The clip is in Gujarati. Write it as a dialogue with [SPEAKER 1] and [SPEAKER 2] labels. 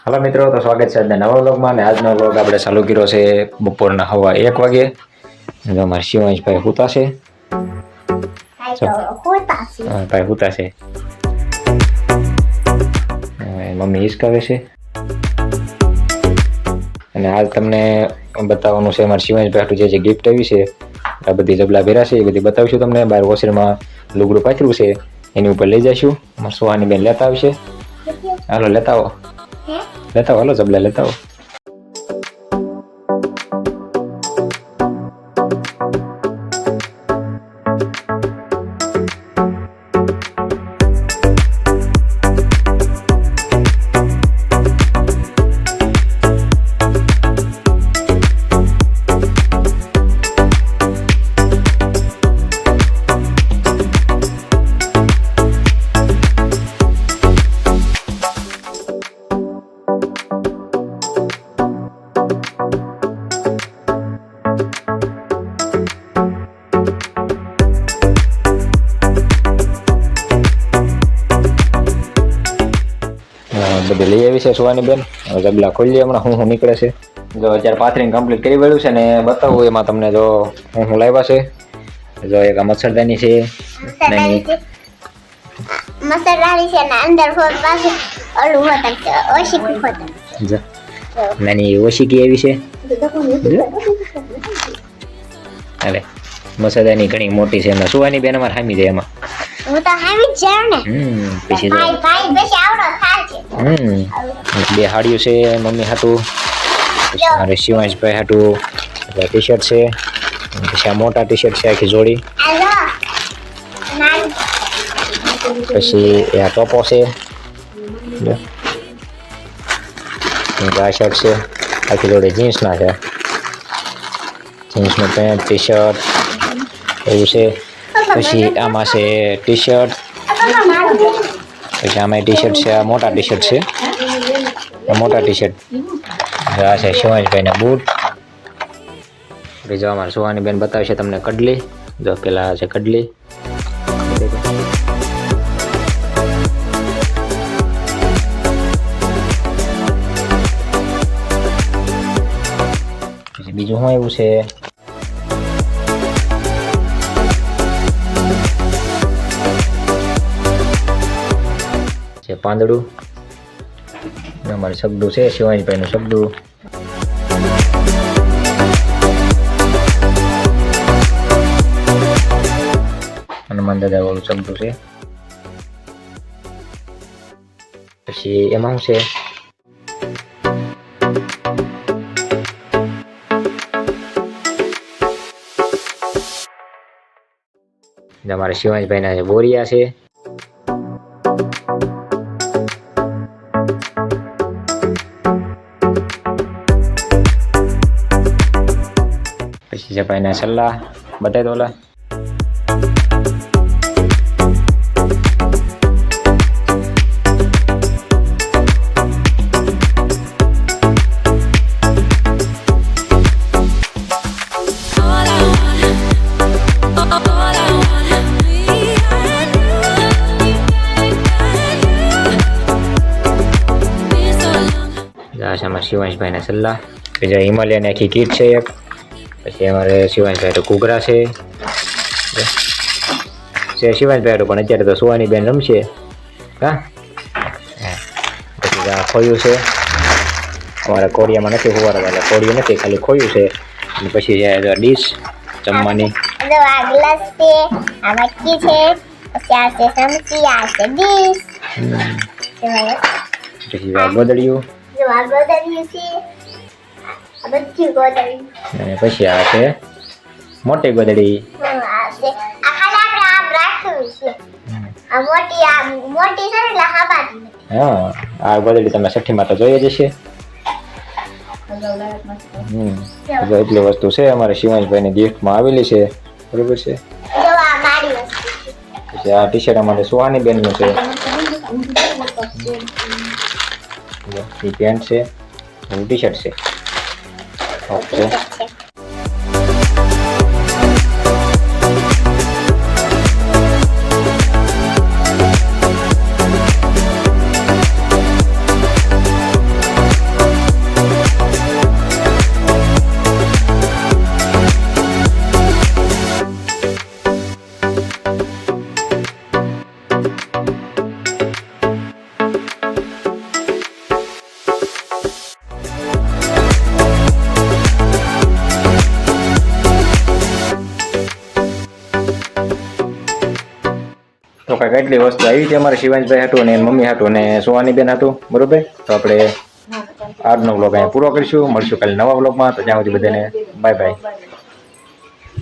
[SPEAKER 1] हेलो मित्रों, तो स्वागत है नवा व्लॉग में। आज नो व्लॉग આપણે ચાલુ કર્યો છે બપોરના 1:15 વાગે। જો માર શિવાંશભાઈ હુતા છે। ભાઈ હુતા છે। મમ્મી હિસકાવે છે અને આજ તમને બતાવવાનું છે માર શિવાંશભાઈ જે ગિફ્ટ આવી છે। આ બધી જબલા ભેરા છે, એ બધી બતાવશું તમને। બહાર વોશરમાં લુગડું પાથર્યું છે, એની ઉપર લઈ જઈશું। માર સોહાની બેન લેતા આવશે। હાલો લેતા આવો, લેતા આવો, હાલો જબલા લેતા આવો। બધી લઈ આવી છે સુવાની બેન। જબલા ખોલી હમણાં હું નીકળે છે। જો અત્યારે પાથરીને કમ્પ્લીટ કરી વેળ્યું છે ને બતાવું એમાં તમને। જો હું લાવ્યા છે, જો એક આ મચ્છરદાની છે,
[SPEAKER 2] મચ્છરદાની છે ને અંદર હોત પાસે ઓલું હોત છે ઓશીકી હોત
[SPEAKER 1] જો નાની ઓશીકી આવી છે। અરે મચ્છરદાની ઘણી મોટી છે। એમાં સુવાની બેન અમાર હામી છે એમાં।
[SPEAKER 2] હું તો હામી જ જાઉં ને।
[SPEAKER 1] પછી
[SPEAKER 2] ભાઈ બેસી આવડો થાય છે।
[SPEAKER 1] બે હાડીઓ છે મમ્મી હાટું, મારે શિવાંશભાઈ હાટું ટી શર્ટ છે, પછી આ મોટા ટી શર્ટ છે આખી જોડી, પછી આ ટોપો છે, આ શર્ટ છે આખી જોડી જીન્સના છે, જીન્સનું પેન્ટ ટી શર્ટ એવું છે। પછી આમાં છે ટી શર્ટ, પછી આમાં ટી શર્ટ છે, આ મોટા ટી શર્ટ છે, આ મોટા ટી શર્ટ, આ છે શિવાંશભાઈના બૂટ। બીજો અમારે સુવાની બેન બતાવશે તમને કડલી। જો પેલા છે કડલી, પછી બીજું શું એવું છે પાંદડું, અમારે સબડું છે શિવાંશભાઈનું સબડું, હનુમાન દાદા વાળું સબડું છે। પછી એમાં શું છે, અમારે શિવાંશભાઈના છે બોરિયા છે, પછી ભાઈના સલ્લા બતાવી દો ઓલા, શિવાંશભાઈના સલ્લા, પછી હિમાલયની આખી કીટ છે એક, પછી અમારે શિવાંશભાઈ તો ઘૂઘરા છે શિવાંશભાઈ પણ અત્યારે તો સુવાની બેન રમશે। હા, પછી આ ખોયું છે, અમારે કોડિયામાં નથી હોવાના એટલે કોડિયું નથી, ખાલી ખોયું છે। અને પછી ડીશ જમવાની,
[SPEAKER 2] આ ગ્લાસ છે, આ મટકી છે, પછી આ છે ચમચી, આ છે ડીશ,
[SPEAKER 1] પછી આ ગોદડિયું,
[SPEAKER 2] જો આ ગોદડિયું છે, આ બધી ગોદડી,
[SPEAKER 1] અને પછી આ છે મોટી ગોદડી,
[SPEAKER 2] આ છે આ ખાલી આપણે આમ રાખવું છે, આ મોટી છે ને એટલે હાબાતી નથી।
[SPEAKER 1] હા, આ ગોદડી તમે છઠ્ઠીમાં તો જોઈ જ હશે। જો એટલી વસ્તુ છે અમારે શિવાંશભાઈની ગિફ્ટમાં આવેલી છે, બરોબર છે।
[SPEAKER 2] જો આ મારી વસ્તુ છે,
[SPEAKER 1] પછી આ ટી શર્ટ અમારે સુહાની બેનનું છે, એ પેન્ટ છે, ટી શર્ટ છે। ઓકે, કાંઈક એટલી વસ્તુ આવી છે અમારે શિવાંશભાઈ હતું અને એની મમ્મી હતું અને સોહાની બેન હતું. બરોબર, તો આપણે આજનો વ્લોગ અહીંયા પૂરો કરીશું. મળશું કાલે નવા વ્લોગમાં. તો ત્યાં સુધી બધાને બાય બાય.